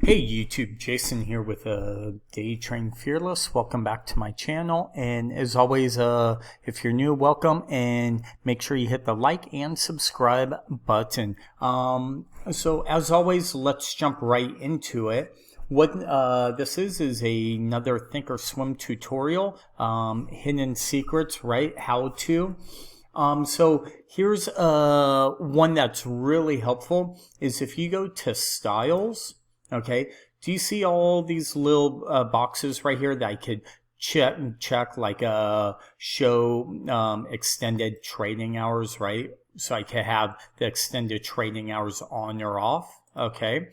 Hey YouTube, Jason here with DayTradingFearless. Welcome back to my channel, and as always, if you're new, welcome, and make sure you hit the like and subscribe button. So as always, let's jump right into it. What this is another Thinkorswim tutorial, hidden secrets, right? How to. So here's one that's really helpful is if you go to styles. Okay, do you see all these little boxes right here that I could check like show extended trading hours, right? So I could have the extended trading hours on or off. Okay,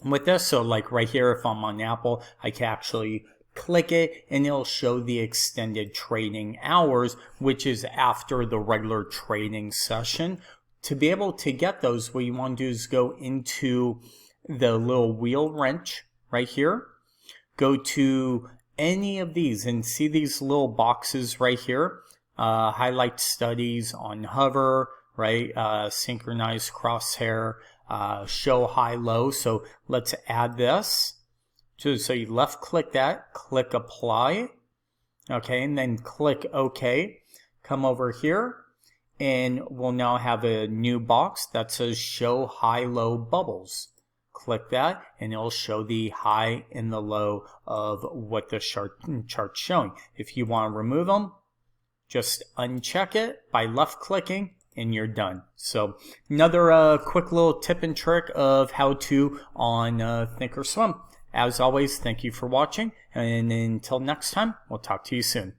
with this, so like right here, if I'm on Apple, I can actually click it and it'll show the extended trading hours, which is after the regular trading session. To be able to get those, what you want to do is go into the little wheel wrench right here, go to any of these and see these little boxes right here, highlight studies on hover, right, synchronized crosshair, show high low. So let's add this. So you left click that, click apply, okay, and then click OK. Come over here and we'll now have a new box that says show high low bubbles. Click that and it'll show the high and the low of what the chart's showing. If you want to remove them, just uncheck it by left clicking and you're done. So another quick little tip and trick of how to on Thinkorswim. As always, thank you for watching, and until next time, we'll talk to you soon.